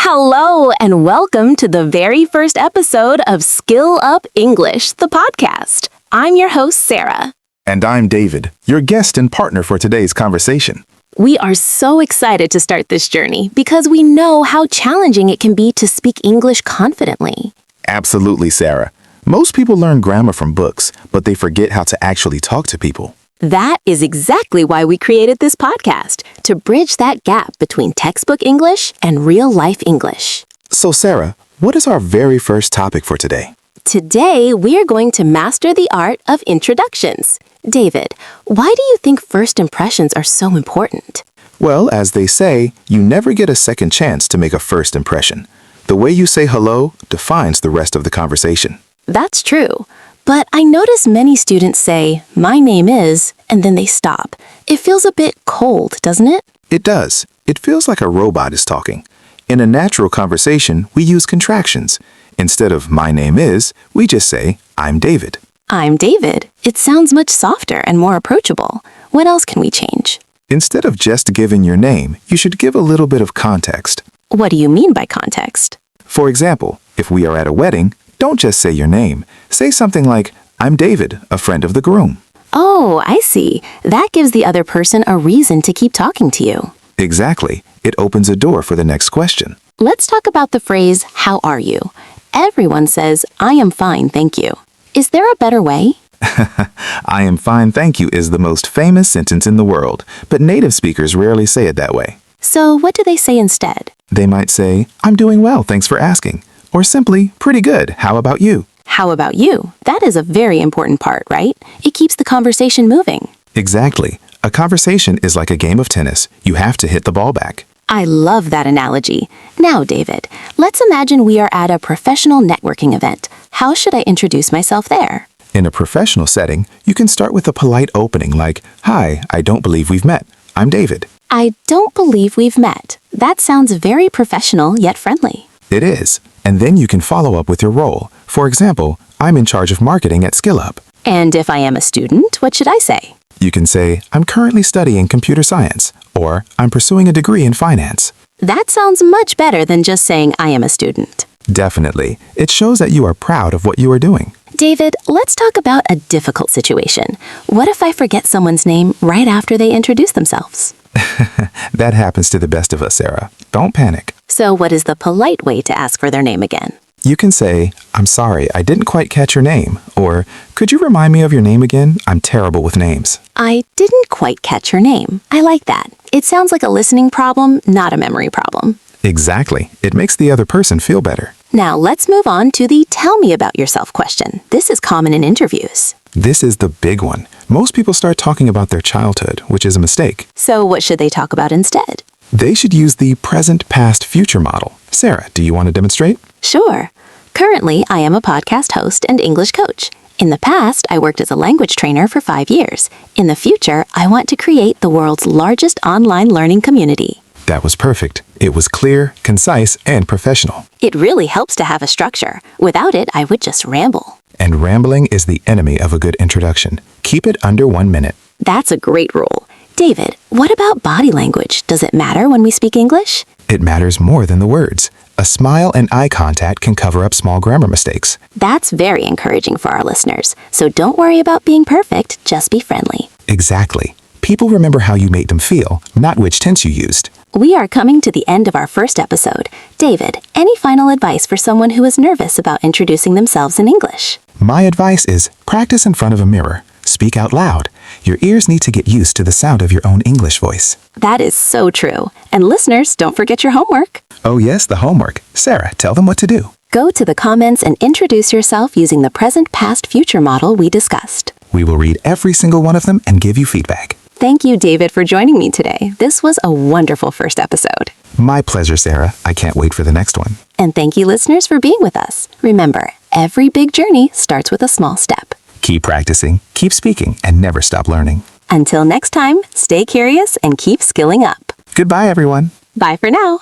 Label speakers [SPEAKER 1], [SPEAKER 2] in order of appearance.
[SPEAKER 1] Hello, and welcome to the very first episode of SkillUp English, the podcast. I'm your host, Sarah.
[SPEAKER 2] And I'm David, your guest and partner for today's conversation.
[SPEAKER 1] We are so excited to start this journey because we know how challenging it can be to speak English confidently.
[SPEAKER 2] Absolutely, Sarah. Most people learn grammar from books, but they forget how to actually talk to people.
[SPEAKER 1] That is exactly why we created this podcast, to bridge that gap between textbook English and real-life English.
[SPEAKER 2] So, Sarah, what is our very first topic for today?
[SPEAKER 1] Today, we are going to master the art of introductions. David, why do you think first impressions are so important?
[SPEAKER 2] Well, as they say, you never get a second chance to make a first impression. The way you say hello defines the rest of the conversation.
[SPEAKER 1] That's true. But I notice many students say, "My name is," and then they stop. It feels a bit cold, doesn't it?
[SPEAKER 2] It does. It feels like a robot is talking. In a natural conversation, we use contractions. Instead of "my name is," we just say, "I'm David."
[SPEAKER 1] I'm David. It sounds much softer and more approachable. What else can we change?
[SPEAKER 2] Instead of just giving your name, you should give a little bit of context.
[SPEAKER 1] What do you mean by context?
[SPEAKER 2] For example, if we are at a wedding, don't just say your name. Say something like, "I'm David, a friend of the groom."
[SPEAKER 1] Oh, I see. That gives the other person a reason to keep talking to you.
[SPEAKER 2] Exactly. It opens a door for the next question.
[SPEAKER 1] Let's talk about the phrase, "How are you?" Everyone says, "I am fine, thank you." Is there a better way?
[SPEAKER 2] "I am fine, thank you" is the most famous sentence in the world, but native speakers rarely say it that way.
[SPEAKER 1] So what do they say instead?
[SPEAKER 2] They might say, "I'm doing well, thanks for asking," or simply, "Pretty good, how about you?"
[SPEAKER 1] How about you? That is a very important part, right? It keeps the conversation moving.
[SPEAKER 2] Exactly. A conversation is like a game of tennis. You have to hit the ball back.
[SPEAKER 1] I love that analogy. Now, David, let's imagine we are at a professional networking event. How should I introduce myself there?
[SPEAKER 2] In a professional setting, you can start with a polite opening like, "Hi, I don't believe we've met. I'm David."
[SPEAKER 1] I don't believe we've met. That sounds very professional yet friendly.
[SPEAKER 2] It is. And then you can follow up with your role. For example, "I'm in charge of marketing at SkillUp."
[SPEAKER 1] And if I am a student, what should I say?
[SPEAKER 2] You can say, "I'm currently studying computer science," or "I'm pursuing a degree in finance."
[SPEAKER 1] That sounds much better than just saying I am a student.
[SPEAKER 2] Definitely. It shows that you are proud of what you are doing.
[SPEAKER 1] David, let's talk about a difficult situation. What if I forget someone's name right after they introduce themselves?
[SPEAKER 2] That happens to the best of us, Sarah. Don't panic.
[SPEAKER 1] So what is the polite way to ask for their name again?
[SPEAKER 2] You can say, "I'm sorry, I didn't quite catch your name," or "Could you remind me of your name again? I'm terrible with names."
[SPEAKER 1] I didn't quite catch your name. I like that. It sounds like a listening problem, not a memory problem.
[SPEAKER 2] Exactly. It makes the other person feel better.
[SPEAKER 1] Now let's move on to the "tell me about yourself" question. This is common in interviews.
[SPEAKER 2] This is the big one. Most people start talking about their childhood, which is a mistake.
[SPEAKER 1] So what should they talk about instead?
[SPEAKER 2] They should use the present, past, future model. Sarah, do you want to demonstrate?
[SPEAKER 1] Sure. Currently, I am a podcast host and English coach. In the past, I worked as a language trainer for 5 years. In the future, I want to create the world's largest online learning community.
[SPEAKER 2] That was perfect. It was clear, concise, and professional.
[SPEAKER 1] It really helps to have a structure. Without it, I would just ramble.
[SPEAKER 2] And rambling is the enemy of a good introduction. Keep it under 1 minute.
[SPEAKER 1] That's a great rule. David, what about body language? Does it matter when we speak English?
[SPEAKER 2] It matters more than the words. A smile and eye contact can cover up small grammar mistakes.
[SPEAKER 1] That's very encouraging for our listeners. So don't worry about being perfect, just be friendly.
[SPEAKER 2] Exactly. People remember how you made them feel, not which tense you used.
[SPEAKER 1] We are coming to the end of our first episode. David, any final advice for someone who is nervous about introducing themselves in English?
[SPEAKER 2] My advice is practice in front of a mirror. Speak out loud. Your ears need to get used to the sound of your own English voice.
[SPEAKER 1] That is so true. And listeners, don't forget your homework.
[SPEAKER 2] Oh yes, the homework. Sarah, tell them what to do.
[SPEAKER 1] Go to the comments and introduce yourself using the present, past, future model we discussed.
[SPEAKER 2] We will read every single one of them and give you feedback.
[SPEAKER 1] Thank you, David, for joining me today. This was a wonderful first episode.
[SPEAKER 2] My pleasure, Sarah. I can't wait for the next one.
[SPEAKER 1] And thank you, listeners, for being with us. Remember, every big journey starts with a small step.
[SPEAKER 2] Keep practicing, keep speaking, and never stop learning.
[SPEAKER 1] Until next time, stay curious and keep skilling up.
[SPEAKER 2] Goodbye, everyone.
[SPEAKER 1] Bye for now.